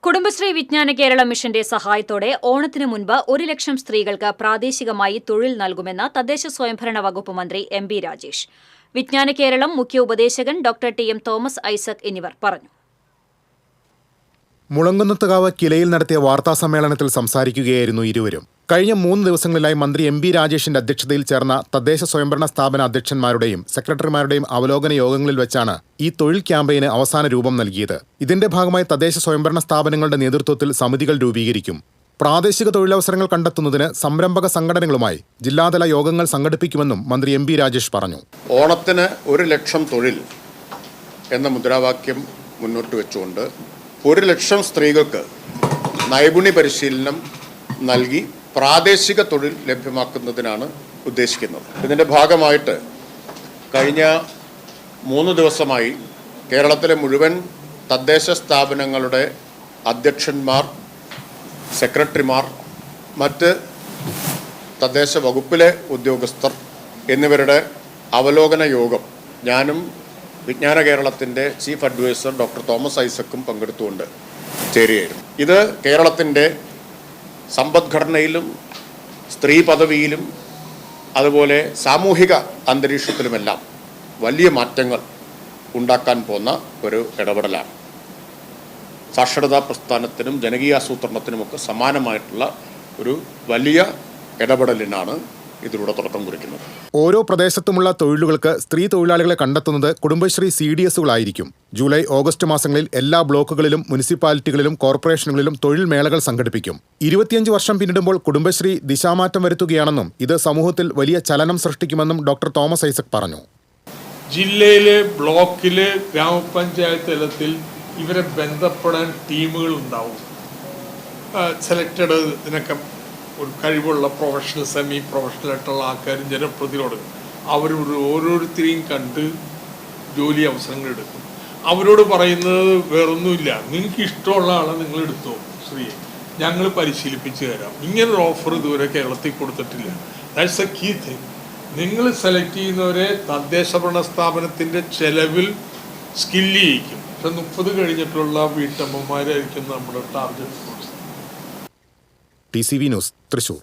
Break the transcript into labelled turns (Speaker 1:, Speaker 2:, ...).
Speaker 1: കുടുംബശ്രീ വിജ്ഞാന കേരള മിഷന്റെ സഹായത്തോടെ ഓണത്തിനു മുൻപ് 1 ലക്ഷം സ്ത്രീകൾക്ക് പ്രാദേശികമായി തൊഴിൽ നൽകുമെന്ന് തദ്ദേശ സ്വയംഭരണ വകുപ്പ് മന്ത്രി എം.ബി. രാജേഷ്. വിജ്ഞാന കേരളം മുഖ്യ ഉപദേശകൻ ഡോക്ടർ ടി.എം. തോമസ് ഐസക് എന്നിവർ പറഞ്ഞു.
Speaker 2: മുളങ്കുന്നത്തുകാവ് കിലയിൽ നടത്തിയ വാർത്താസമ്മേളനത്തിൽ സംസാരിക്കുകയായിരുന്നു ഇരുവരും. കഴിഞ്ഞ 3 ദിവസങ്ങളിലായി മന്ത്രി എം.ബി. രാജേഷിന്റെ അധ്യക്ഷതയിൽ ചേർന്ന തദ്ദേശ സ്വയംഭരണ സ്ഥാപന അധ്യക്ഷന്മാരുടെയും സെക്രട്ടറിമാരുടെയും അവലോകന യോഗങ്ങളിൽ വെച്ചാണ് ഈ തൊഴിൽ ക്യാമ്പയിന് അവസാന രൂപം നൽകിയത്. ഇതിന്റെ ഭാഗമായി തദ്ദേശ സ്വയംഭരണ സ്ഥാപനങ്ങളുടെ നേതൃത്വത്തിൽ സമിതികൾ രൂപീകരിക്കും. പ്രാദേശിക തൊഴിലവസരങ്ങൾ കണ്ടെത്തുന്നതിന് സംരംഭക സംഘടനകളുമായി ജില്ലാതല യോഗങ്ങൾ സംഘടിപ്പിക്കുമെന്നും മന്ത്രി എം.ബി. രാജേഷ് പറഞ്ഞു.
Speaker 3: ഓണത്തിന് 1 ലക്ഷം തൊഴിൽ എന്ന മുദ്രാവാക്യം മുന്നോട്ട് വെച്ചുകൊണ്ട് 1 ലക്ഷം സ്ത്രീകൾക്ക് നൈപുണ്യ പരിശീലനം നൽകി പ്രാദേശിക തൊഴിൽ ലഭ്യമാക്കുന്നതിനാണ് ഉദ്ദേശിക്കുന്നത്. ഇതിൻ്റെ ഭാഗമായിട്ട് കഴിഞ്ഞ 3 ദിവസമായി കേരളത്തിലെ മുഴുവൻ തദ്ദേശ സ്ഥാപനങ്ങളുടെ അധ്യക്ഷന്മാർ, സെക്രട്ടറിമാർ, മറ്റ് തദ്ദേശ വകുപ്പിലെ ഉദ്യോഗസ്ഥർ എന്നിവരുടെ അവലോകന യോഗം ഞാനും വിജ്ഞാന കേരളത്തിൻ്റെ ചീഫ് അഡ്വൈസർ ഡോക്ടർ തോമസ് ഐസക്കും പങ്കെടുത്തുകൊണ്ട് ചേരുകയായിരുന്നു. ഇത് കേരളത്തിൻ്റെ സമ്പദ്ഘടനയിലും സ്ത്രീ പദവിയിലും അതുപോലെ സാമൂഹിക അന്തരീക്ഷത്തിലുമെല്ലാം വലിയ മാറ്റങ്ങൾ ഉണ്ടാക്കാൻ പോകുന്ന ഒരു ഇടപെടലാണ്. സാക്ഷരതാ പ്രസ്ഥാനത്തിനും ജനകീയാസൂത്രണത്തിനുമൊക്കെ സമാനമായിട്ടുള്ള ഒരു വലിയ ഇടപെടലിനാണ് ഇതിലൂടെ തുടക്കം കുറിക്കുന്നത്.
Speaker 2: ഓരോ പ്രദേശത്തുമുള്ള തൊഴിലുകൾക്ക് സ്ത്രീ തൊഴിലാളികളെ കണ്ടെത്തുന്നത് കുടുംബശ്രീ CDSകളായിരിക്കും. ജൂലൈ, ഓഗസ്റ്റ് മാസങ്ങളിൽ എല്ലാ ബ്ലോക്കുകളിലും മുനിസിപ്പാലിറ്റികളിലും കോർപ്പറേഷനുകളിലും തൊഴിൽ മേളകൾ സംഘടിപ്പിക്കും. 25 വർഷം പിന്നിടുമ്പോൾ കുടുംബശ്രീ ദിശാമാറ്റം വരുത്തുകയാണെന്നും ഇത് സമൂഹത്തിൽ വലിയ ചലനം സൃഷ്ടിക്കുമെന്നും ഡോക്ടർ തോമസ് ഐസക് പറഞ്ഞു.
Speaker 4: ജില്ലയിലെ, ബ്ലോക്കിലെ, ഗ്രാമപഞ്ചായത്ത് തലത്തിൽ ഇവരെ ബന്ധപ്പെടാൻ ടീമുകൾ ഉണ്ടാവും. സെലക്റ്റഡ് ഇതിനൊക്കെ ഒരു കഴിവുള്ള പ്രൊഫഷണൽ, സെമി പ്രൊഫഷണൽ ആയിട്ടുള്ള ആൾക്കാരും ജനപ്രതിനിധികളും അവർ ഓരോരുത്തരെയും കണ്ട് ജോലി അവസരങ്ങൾ എടുക്കും. അവരോട് പറയുന്നത് വേറൊന്നുമില്ല, നിങ്ങൾക്ക് ഇഷ്ടമുള്ള ആളെ നിങ്ങൾ എടുത്തോ, ശ്രീ ഞങ്ങൾ പരിശീലിപ്പിച്ച് തരാം. ഇങ്ങനൊരു ഓഫർ ഇതുവരെ കേരളത്തിൽ കൊടുത്തിട്ടില്ല. That's a key thing. നിങ്ങൾ സെലക്ട് ചെയ്യുന്നവരെ തദ്ദേശ ഭരണ സ്ഥാപനത്തിൻ്റെ ചെലവിൽ സ്കില്ല് ചെയ്യിക്കും. പക്ഷെ 30 കഴിഞ്ഞിട്ടുള്ള വീട്ടമ്മമാരായിരിക്കും നമ്മുടെ target force.
Speaker 2: TCV news, Thrissur.